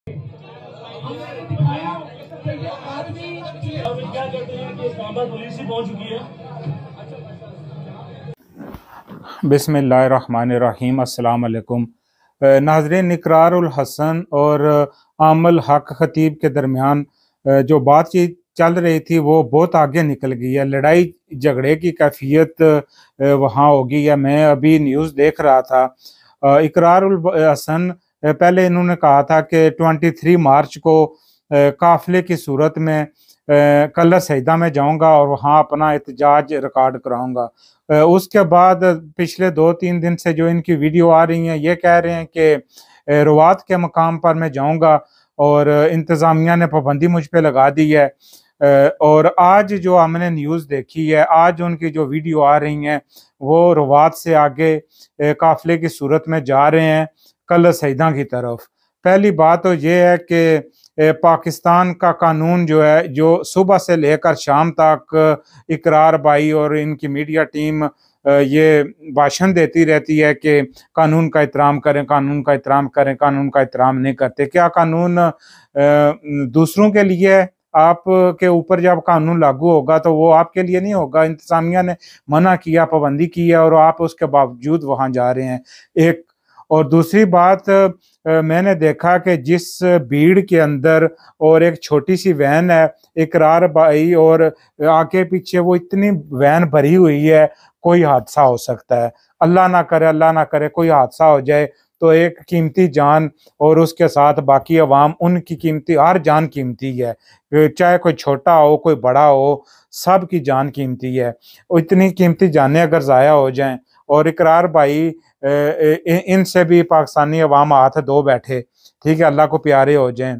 हमने दिखाया कि ये आदमी अब क्या कहते हैं कि इस्लामाबाद पुलिस ही पहुंच चुकी है। बिस्मिल्लाहिर्रहमानिर्रहीम। अस्सलाम वालेकुम नाज़रीन। इकरारुल हसन और आमल हक खतीब के दरमियान जो बातचीत चल रही थी वो बहुत आगे निकल गई है। लड़ाई झगड़े की कैफियत वहाँ होगी। या मैं अभी न्यूज़ देख रहा था, इकरारुल हसन पहले इन्होंने कहा था कि 23 मार्च को काफिले की सूरत में कल्ला सईदा में जाऊंगा और वहाँ अपना एहतजाज रिकॉर्ड कराऊंगा। उसके बाद पिछले 2-3 दिन से जो इनकी वीडियो आ रही हैं, ये कह रहे हैं कि रुवात के मकाम पर मैं जाऊंगा और इंतज़ामिया ने पाबंदी मुझ पे लगा दी है। और आज जो हमने न्यूज़ देखी है, आज उनकी जो वीडियो आ रही हैं वो रुवात से आगे काफिले की सूरत में जा रहे हैं कल्ला सईदा की तरफ। पहली बात तो ये है कि पाकिस्तान का कानून जो है, जो सुबह से लेकर शाम तक इकरार भाई और इनकी मीडिया टीम ये भाषण देती रहती है कि कानून का एहतराम करें, कानून का एहतराम करें, कानून का एहतराम नहीं करते। क्या कानून दूसरों के लिए है? आप के ऊपर जब कानून लागू होगा तो वो आपके लिए नहीं होगा। इंतजामिया ने मना किया, पाबंदी की है और आप उसके बावजूद वहां जा रहे हैं। एक और दूसरी बात, मैंने देखा कि जिस भीड़ के अंदर और एक छोटी सी वैन है, इकरार भाई और आगे पीछे वो इतनी वैन भरी हुई है, कोई हादसा हो सकता है। अल्लाह ना करे, अल्लाह ना करे कोई हादसा हो जाए तो एक कीमती जान और उसके साथ बाकी अवाम, उनकी कीमती, हर जान कीमती है, चाहे कोई छोटा हो कोई बड़ा हो, सब की जान कीमती है। इतनी कीमती जानें अगर ज़ाया हो जाएं और इकरार भाई इनसे भी पाकिस्तानी अवाम हाथ धो बैठे, ठीक है, अल्लाह को प्यारे हो जाएं,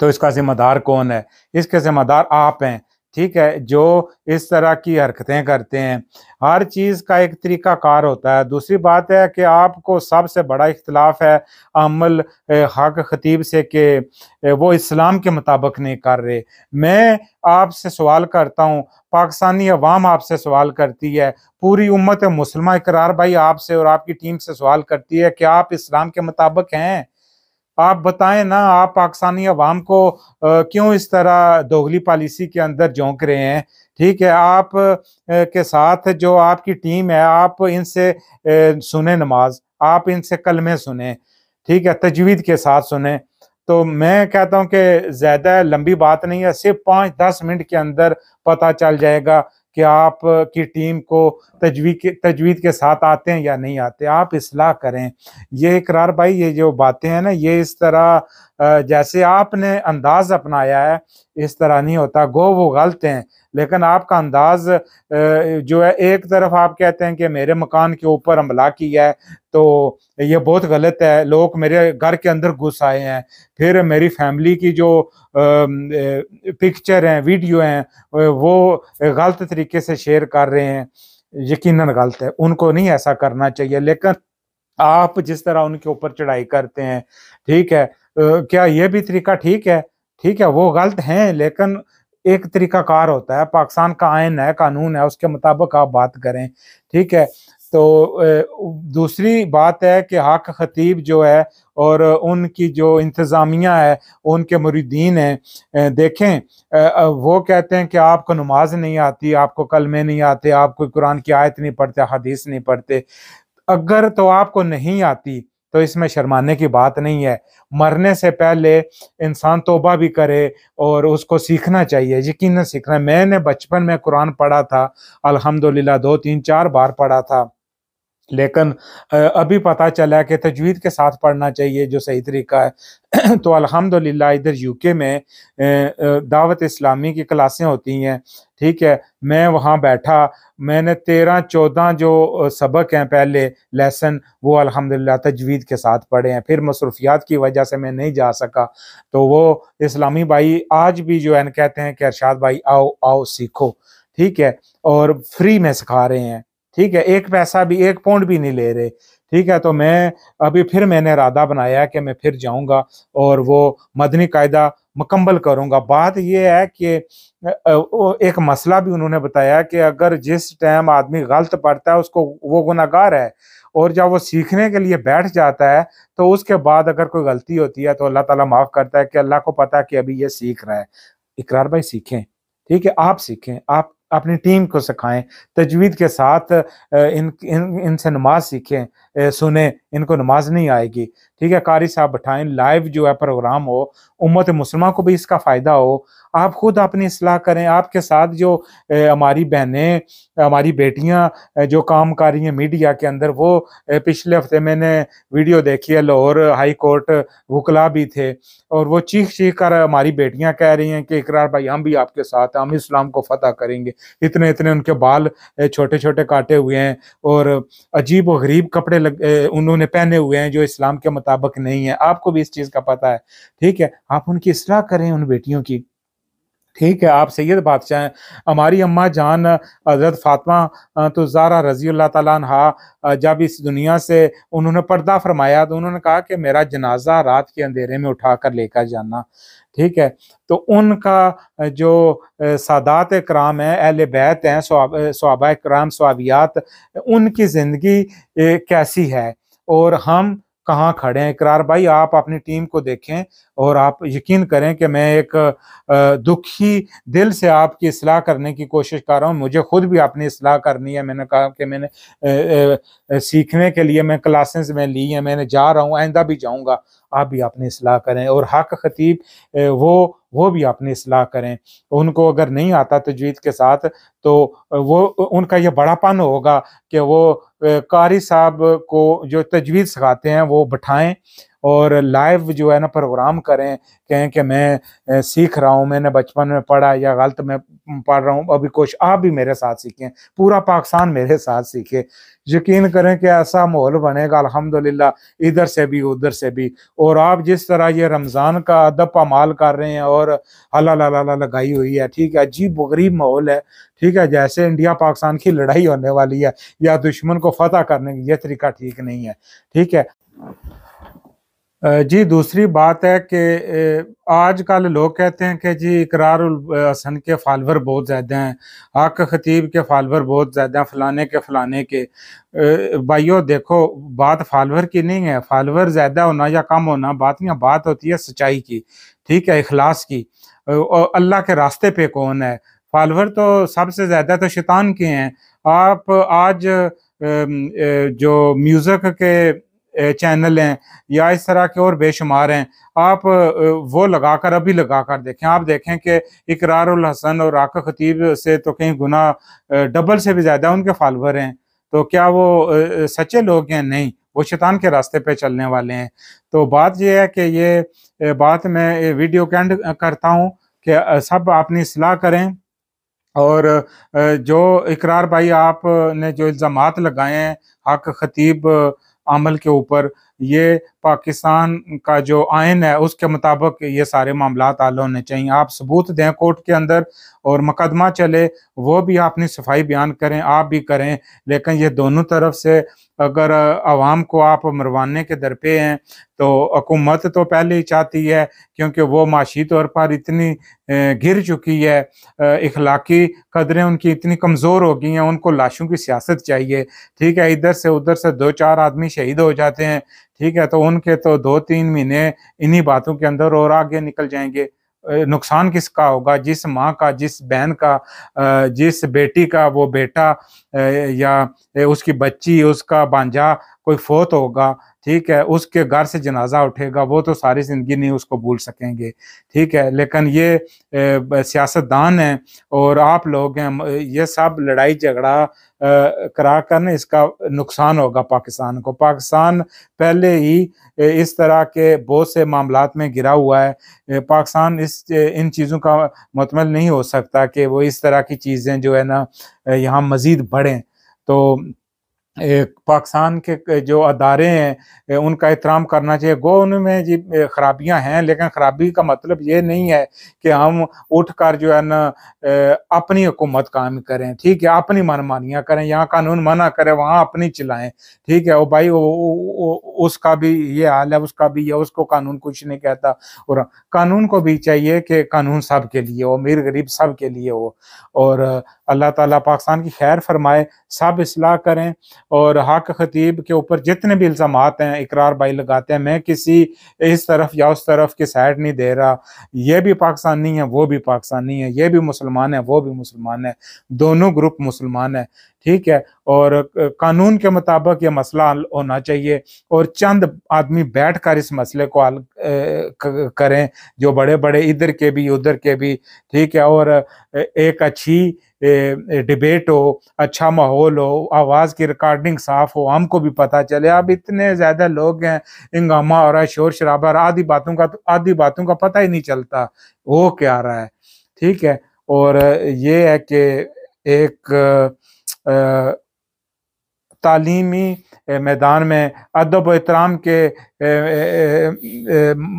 तो इसका जिम्मेदार कौन है? इसके जिम्मेदार आप हैं, ठीक है, जो इस तरह की हरकतें करते हैं। हर चीज़ का एक तरीका कार होता है। दूसरी बात है कि आपको सबसे बड़ा इख्तिलाफ है अमल हक खतीब से कि वो इस्लाम के मुताबिक नहीं कर रहे। मैं आपसे सवाल करता हूँ, पाकिस्तानी अवाम आपसे सवाल करती है, पूरी उम्मत मुसलमा इकरार भाई आपसे और आपकी टीम से सवाल करती है कि आप इस्लाम के मुताबिक हैं? आप बताएं ना, आप पाकिस्तानी अवाम को क्यों इस तरह दोगली पॉलिसी के अंदर झोंक रहे हैं? ठीक है, आप के साथ जो आपकी टीम है, आप इनसे सुने नमाज, आप इनसे कलमे सुने, ठीक है, तजवीद के साथ सुने। तो मैं कहता हूं कि ज्यादा लंबी बात नहीं है, सिर्फ 5-10 मिनट के अंदर पता चल जाएगा कि आप की टीम को तजवीद के साथ आते हैं या नहीं आते। आप इस्लाह करें। ये इकरार भाई, ये जो बातें हैं ना, ये इस तरह जैसे आपने अंदाज अपनाया है, इस तरह नहीं होता। गो वो गलत हैं, लेकिन आपका अंदाज जो है, एक तरफ आप कहते हैं कि मेरे मकान के ऊपर हमला किया है तो ये बहुत गलत है, लोग मेरे घर के अंदर घुस आए हैं, फिर मेरी फैमिली की जो पिक्चर हैं, वीडियो हैं, वो गलत तरीके से शेयर कर रहे हैं। यकीनन गलत है, उनको नहीं ऐसा करना चाहिए। लेकिन आप जिस तरह उनके ऊपर चढ़ाई करते हैं, ठीक है, क्या ये भी तरीका ठीक है? ठीक है, वो गलत हैं, लेकिन एक तरीका कार होता है। पाकिस्तान का आइन है, कानून है, उसके मुताबिक आप बात करें, ठीक है। तो दूसरी बात है कि हक खतीब जो है और उनकी जो इंतज़ामिया है, उनके मुरीदीन हैं, देखें, वो कहते हैं कि आपको नमाज नहीं आती, आपको कलमे नहीं आते, आप कोई कुरान की आयत नहीं पढ़ते, हदीस नहीं पढ़ते। अगर तो आपको नहीं आती तो इसमें शर्माने की बात नहीं है। मरने से पहले इंसान तौबा भी करे और उसको सीखना चाहिए, यकीनन सीखना है। मैंने बचपन में कुरान पढ़ा था, अल्हम्दुलिल्लाह 2-3-4 बार पढ़ा था, लेकिन अभी पता चला कि तजवीद के साथ पढ़ना चाहिए, जो सही तरीका है। तो अल्हम्दुलिल्लाह इधर यूके में दावत इस्लामी की क्लासें होती हैं, ठीक है। मैं वहाँ बैठा, मैंने 13-14 जो सबक हैं, पहले लेसन, वो अल्हम्दुलिल्लाह तजवीद के साथ पढ़े हैं। फिर मसरूफियात की वजह से मैं नहीं जा सका, तो वो इस्लामी भाई आज भी जो है कहते हैं कि अरशाद भाई आओ आओ सीखो, ठीक है, और फ्री में सिखा रहे हैं, ठीक है, एक पैसा भी, 1 पाउंड भी नहीं ले रहे, ठीक है। तो मैं अभी फिर मैंने इरादा बनाया कि मैं फिर जाऊंगा और वो मदनी कायदा मुकम्मल करूंगा। बात ये है कि एक मसला भी उन्होंने बताया कि अगर जिस टाइम आदमी गलत पढ़ता है उसको, वो गुनाहगार है, और जब वो सीखने के लिए बैठ जाता है तो उसके बाद अगर कोई गलती होती है तो अल्लाह ताला माफ़ करता है कि अल्लाह को पता है कि अभी ये सीख रहा है। इकरार भाई सीखें, ठीक है, आप सीखें, आप अपनी टीम को सिखाएं, तजवीद के साथ इनसे नमाज सीखें, सुने, इनको नमाज नहीं आएगी, ठीक है, कारी साहब बैठाएं, लाइव जो है प्रोग्राम हो, उम्मत मुस्लिमा को भी इसका फ़ायदा हो। आप खुद अपनी इस्लाह करें, आपके साथ जो हमारी बहनें, हमारी बेटियां जो काम कर रही हैं मीडिया के अंदर, वो पिछले हफ्ते मैंने वीडियो देखी है, लाहौर हाई कोर्ट वकला भी थे और वो चीख चीख कर हमारी बेटियां कह रही हैं कि इकरार भाई हम भी आपके साथ हैं, हम इस्लाम को फतह करेंगे। इतने इतने उनके बाल छोटे छोटे काटे हुए हैं और अजीब व गरीब कपड़े उन्होंने पहने हुए हैं जो इस्लाम के मुताबिक नहीं है। आपको भी इस चीज़ का पता है, ठीक है, आप उनकी इस्लाह करें उन बेटियों की, ठीक है। आप सैयद बादशाह हैं, हमारी अम्मा जान हज़रत फातिमा तो ज़ारा रज़ी अल्लाह ताला अन्हा जब इस दुनिया से उन्होंने पर्दा फरमाया तो उन्होंने कहा कि मेरा जनाजा रात के अंधेरे में उठाकर लेकर जाना, ठीक है। तो उनका जो सादात कराम है, अहले बैत हैं, सहाबा कराम, सहाबियात, उनकी ज़िंदगी कैसी है और हम कहाँ खड़े हैं। इकरार भाई आप अपनी टीम को देखें और आप यकीन करें कि मैं एक दुखी दिल से आपकी इस्लाह करने की कोशिश कर रहा हूँ। मुझे खुद भी अपनी इस्लाह करनी है। मैंने कहा कि मैंने सीखने के लिए मैं क्लासेस में ली हैं, मैंने जा रहा हूँ, आइंदा भी जाऊँगा। आप भी अपनी इस्लाह करें और हक खतीब वो भी अपनी इस्लाह करें। उनको अगर नहीं आता तजवीद के साथ तो वो उनका ये बड़ापन होगा कि वो कारी साहब को जो तजवीद सिखाते हैं वो बिठाएं और लाइव जो है ना प्रोग्राम करें, कहें कि मैं सीख रहा हूँ, मैंने बचपन में पढ़ा या गलत मैं पढ़ रहा हूँ, अभी कुछ आप भी मेरे साथ सीखें, पूरा पाकिस्तान मेरे साथ सीखे। यकीन करें कि ऐसा माहौल बनेगा अल्हम्दुलिल्लाह, इधर से भी उधर से भी। और आप जिस तरह ये रमज़ान का अदब पामाल कर रहे हैं और हला ला ला ला लगाई हुई है, ठीक है, अजीब गरीब माहौल है, ठीक है, जैसे इंडिया पाकिस्तान की लड़ाई होने वाली है या दुश्मन को फतह करने की, ये तरीका ठीक नहीं है, ठीक है। जी दूसरी बात है कि आजकल लोग कहते हैं कि जी इकरारुल हसन के फॉलोवर बहुत ज़्यादा हैं, हक खतीब के फॉलोवर बहुत ज़्यादा हैं, फलाने के भाइयों देखो, बात फॉलोवर की नहीं है, फॉलोवर ज़्यादा होना या कम होना बात नहीं है, बात होती है सच्चाई की, ठीक है, इखलास की। और अल्लाह के रास्ते पे कौन है। फॉलोवर तो सबसे ज़्यादा तो शैतान के हैं। आप आज जो म्यूज़िक के चैनल हैं या इस तरह के और बेशुमार हैं, आप वो लगाकर अभी लगाकर देखें, आप देखें कि इकरारुल हसन और हक खतीब से तो कहीं गुना डबल से भी ज़्यादा उनके फॉलोवर हैं। तो क्या वो सच्चे लोग हैं? नहीं, वो शैतान के रास्ते पे चलने वाले हैं। तो बात ये है कि ये बात मैं वीडियो के एंड करता हूँ कि सब अपनी इस्लाह करें और जो इकरार भाई आपने जो इल्ज़ामात लगाए हैं हक खतीब अमल के ऊपर, ये पाकिस्तान का जो आइन है उसके मुताबिक ये सारे मामलात हल होने चाहिए। आप सबूत दें कोर्ट के अंदर और मुकदमा चले, वो भी अपनी सफाई बयान करें, आप भी करें, लेकिन ये दोनों तरफ से अगर आवाम को आप मरवाने के दर पे हैं तो हुकूमत तो पहले ही चाहती है, क्योंकि वो माशी तौर पर इतनी गिर चुकी है, इखलाकी कदरें उनकी इतनी कमज़ोर हो गई हैं, उनको लाशों की सियासत चाहिए, ठीक है, इधर से उधर से 2-4 आदमी शहीद हो जाते हैं, ठीक है, तो उनके तो 2-3 महीने इन्हीं बातों के अंदर और आगे निकल जाएंगे। नुकसान किसका होगा? जिस माँ का, जिस बहन का, जिस बेटी का वो बेटा या उसकी बच्ची, उसका भांजा कोई फोत होगा, ठीक है, उसके घर से जनाजा उठेगा, वो तो सारी ज़िंदगी नहीं उसको भूल सकेंगे, ठीक है। लेकिन ये सियासतदान हैं और आप लोग हैं, ये सब लड़ाई झगड़ा करा कर ना इसका नुकसान होगा पाकिस्तान को। पाकिस्तान पहले ही इस तरह के बहुत से मामलात में गिरा हुआ है। पाकिस्तान इन चीज़ों का मुतमल नहीं हो सकता कि वो इस तरह की चीज़ें जो है ना यहाँ मज़ीद बढ़ें। तो पाकिस्तान के जो अदारे हैं उनका एहतराम करना चाहिए। गो उनमें जी खराबियां हैं, लेकिन खराबी का मतलब ये नहीं है कि हम उठकर जो है ना अपनी हुकूमत कायम करें, ठीक है, अपनी मनमानियां करें, यहाँ कानून मना करे वहाँ अपनी चलाएं, ठीक है। वो भाई उसका भी ये हाल है, उसका भी है, उसको कानून कुछ नहीं कहता। और कानून को भी चाहिए कि कानून सब के लिए हो, अमीर गरीब सब के लिए हो। और अल्लाह ताला पाकिस्तान की खैर फरमाए, सब इस्लाह करें। और हक खतीब के ऊपर जितने भी इल्ज़ामात हैं इकरार भाई लगाते हैं, मैं किसी इस तरफ या उस तरफ की साइड नहीं दे रहा, ये भी पाकिस्तानी है वो भी पाकिस्तानी है, ये भी मुसलमान है वो भी मुसलमान है, दोनों ग्रुप मुसलमान है, ठीक है। और कानून के मुताबिक ये मसला हल होना चाहिए और चंद आदमी बैठ कर इस मसले को हल करें, जो बड़े बड़े इधर के भी उधर के भी, ठीक है। और एक अच्छी डिबेट हो, अच्छा माहौल हो, आवाज़ की रिकॉर्डिंग साफ हो, हमको भी पता चले। अब इतने ज़्यादा लोग हैं, हंगामा हो रहा है, शोर शराबा, आधी बातों का पता ही नहीं चलता हो क्या रहा है, ठीक है। और ये है कि एक तालीमी मैदान में अदब व एहतराम के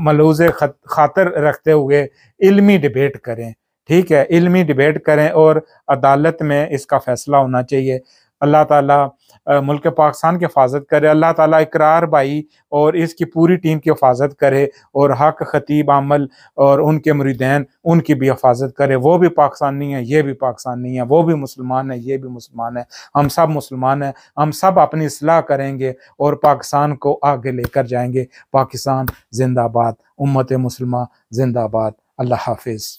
मलूज़े खातर रखते हुए इल्मी डिबेट करें, ठीक है, इल्मी डिबेट करें और अदालत में इसका फैसला होना चाहिए। अल्लाह ताला मुल्क पाकिस्तान की हिफाजत करे, अल्लाह ताला इकरार भाई और इसकी पूरी टीम की हिफाजत करे और हक खतीब आमल और उनके मुरीदैन उनकी भी हिफाजत करे। वो भी पाकिस्तानी है, ये भी पाकिस्तानी है, वो भी मुसलमान है, ये भी मुसलमान है, हम सब मुसलमान हैं, हम सब अपनी इस्लाह करेंगे और पाकिस्तान को आगे लेकर जाएंगे। पाकिस्तान जिंदाबाद, उम्मत मुसलमान जिंदाबाद। अल्लाह हाफिज़।